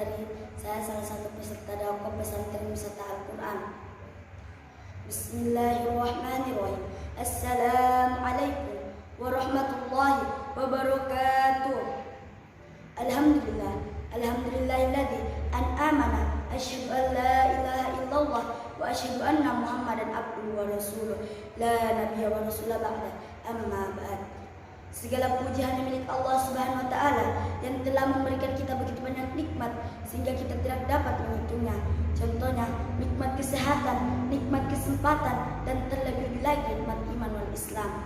dari saya salah satu peserta dakwah pesantren wisata Al-Quran. Bismillahirrahmanirrahim. Assalamualaikum warahmatullahi wabarakatuh. Alhamdulillahilladzi an'amana asyhadu an la ilaha illallah wa asyhadu anna Muhammadan abduhu wa rasuluh la nabiyya wa rasula ba'da amma ba'd. Segala puji hanya milik Allah Subhanahu wa taala yang telah memberikan kita begitu banyak nikmat sehingga kita tidak dapat menghitungnya. Contohnya nikmat kesehatan, nikmat kesempatan, dan terlebih lagi nikmat iman wal Islam.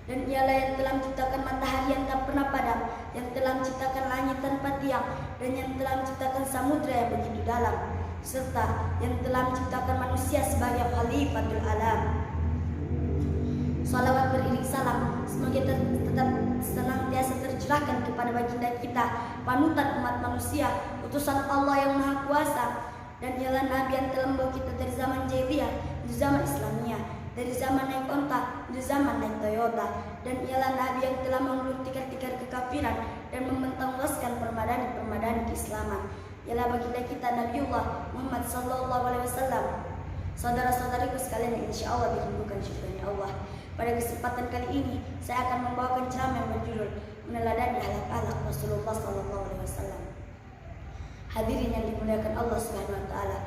Dan ialah yang telah menciptakan matahari yang tak pernah padam, yang telah menciptakan langit tanpa tiang, dan yang telah menciptakan samudra yang begitu dalam, serta yang telah menciptakan manusia sebagai khalifatul alam. Salawat beriring salam semoga tetap senantiasa tercurahkan kepada baginda kita, panutan umat manusia, utusan Allah yang Maha Kuasa, dan ialah Nabi yang telah membawa kita dari zaman jahiliyah menuju zaman Islamiyah, dari zaman naik onta menuju zaman naik Toyota, dan ialah Nabi yang telah menggulung tikar-tikar kekafiran dan membentang luaskan permadani keislaman. Ialah baginda kita Nabiullah Muhammad sallallahu alaihi wasallam. Saudara-saudariku sekalian yang insya Allah dirindukan syukurnya Allah, pada kesempatan kali ini saya akan membawakan ceramah yang berjudul meneladani akhlak Rasulullah sallallahu alaihi wasallam. Hadirin yang dimuliakan Allah Subhanahu wa taala,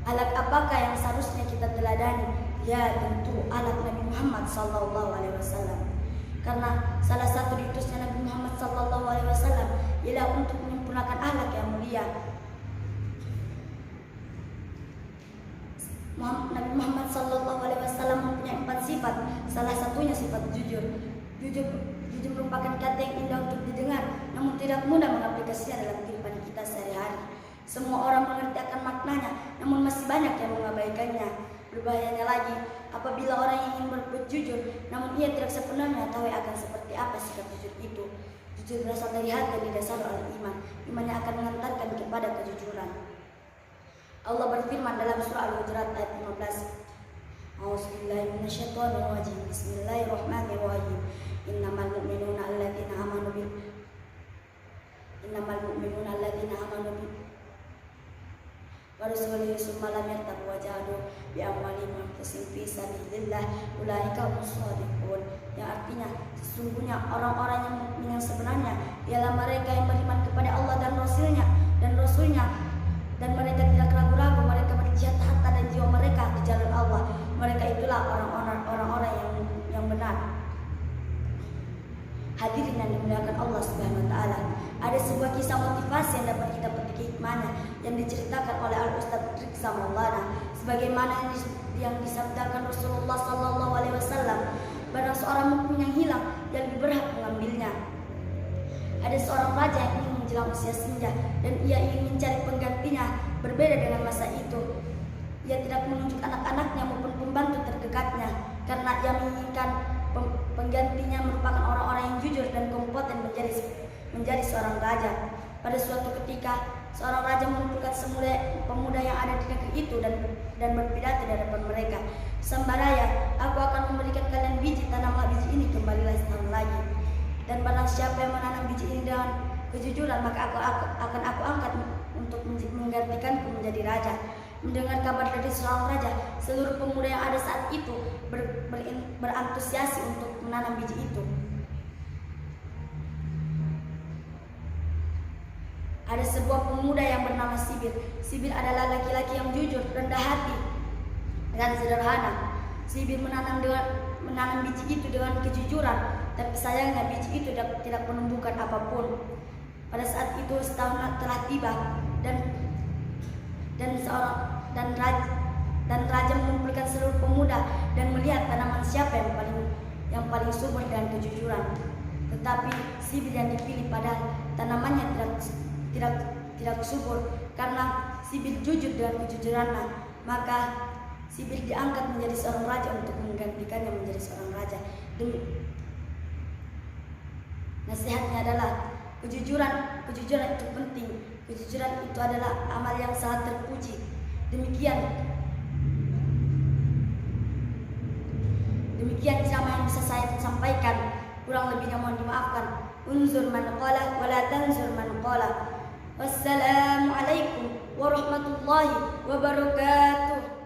akhlak apakah yang seharusnya kita teladani? Ya, tentu akhlak Nabi Muhammad sallallahu alaihi wasallam. Karena salah satu diutusnya Nabi Muhammad sallallahu alaihi wasallam ialah untuk menyempurnakan akhlak yang mulia. Nabi Muhammad sallallahu alaihi wasallam mempunyai 4 sifat. Salah satunya sifat jujur. Jujur merupakan kata yang indah untuk didengar, namun tidak mudah mengaplikasinya dalam kehidupan kita sehari-hari. Semua orang mengerti akan maknanya, namun masih banyak yang mengabaikannya. Berbahayanya lagi apabila orang yang ingin berbuat jujur, namun ia tidak sepenuhnya tahu akan seperti apa sikap jujur itu. Jujur berasal dari hati dan didasari oleh iman. Iman yang akan mengantarkan kepada kejujuran. Allah berfirman dalam surah Al-Hujurat ayat 15. A'udzubillahi minasyaitonirrajim. Bismillahirrahmanirrahim. Innamal mu'minuna alladzina amanu wa rasulihi tsumma lam yartabu wa jahadu bi amwalihim wa anfusihim fi sabilillah ulaika humus shadiqun. Yang artinya sesungguhnya orang-orang yang mukmin yang sebenarnya ialah mereka yang beriman kepada Allah dan Rasulnya dan mereka tidak ragu-ragu, mereka berjihad harta dan jiwa mereka di jalan Allah. Mereka itulah orang-orang yang benar. Hadirin yang dimuliakan Allah Subhanahu wa taala, ada sebuah kisah motivasi yang dapat kita petik hikmahnya yang diceritakan oleh Al-Ustaz Riksa Maulana sebagaimana yang disabdakan Rasulullah sallallahu alaihi wasallam, barang seorang mukmin yang hilang, dia lebih berhak mengambilnya. Ada seorang raja yang ingin menjelang usia senja dan ia ingin mencari penggantinya. Berbeda dengan masa itu, ia tidak menunjuk anak-anaknya maupun pembantu terdekatnya karena ia menginginkan penggantinya merupakan orang-orang yang jujur dan kompeten menjadi seorang raja. Pada suatu ketika, seorang raja mengumpulkan semua pemuda yang ada di negeri itu dan berpidato di hadapan mereka. Sambaraya, aku akan memberikan kalian biji, tanamlah biji ini kembalilah setahun lagi. Dan barang siapa yang menanam biji ini dengan kejujuran, maka aku angkat untuk menggantikanku menjadi raja. Mendengar kabar dari seorang raja, seluruh pemuda yang ada saat itu berantusiasi untuk menanam biji itu. Ada sebuah pemuda yang bernama Sibir. Sibir adalah laki-laki yang jujur, rendah hati, dan sederhana. Sibir menanam biji itu dengan kejujuran, tapi sayangnya biji itu tidak menumbuhkan apapun. Pada saat itu setahun telah tiba dan raja mengumpulkan seluruh pemuda dan melihat tanaman siapa yang paling subur dan kejujuran. Tetapi Sibir yang dipilih padahal tanamannya tidak subur, karena Sibir jujur dengan kejujurannya, maka Sibir diangkat menjadi seorang raja untuk menggantikannya menjadi seorang raja. Nasihatnya adalah kejujuran itu penting. Kejujuran itu adalah amal yang sangat terpuji. Demikian ceramah yang bisa saya sampaikan. Kurang lebihnya mohon dimaafkan. Unzur man qala wa la tanzur man qala. Wassalamualaikum warahmatullahi wabarakatuh.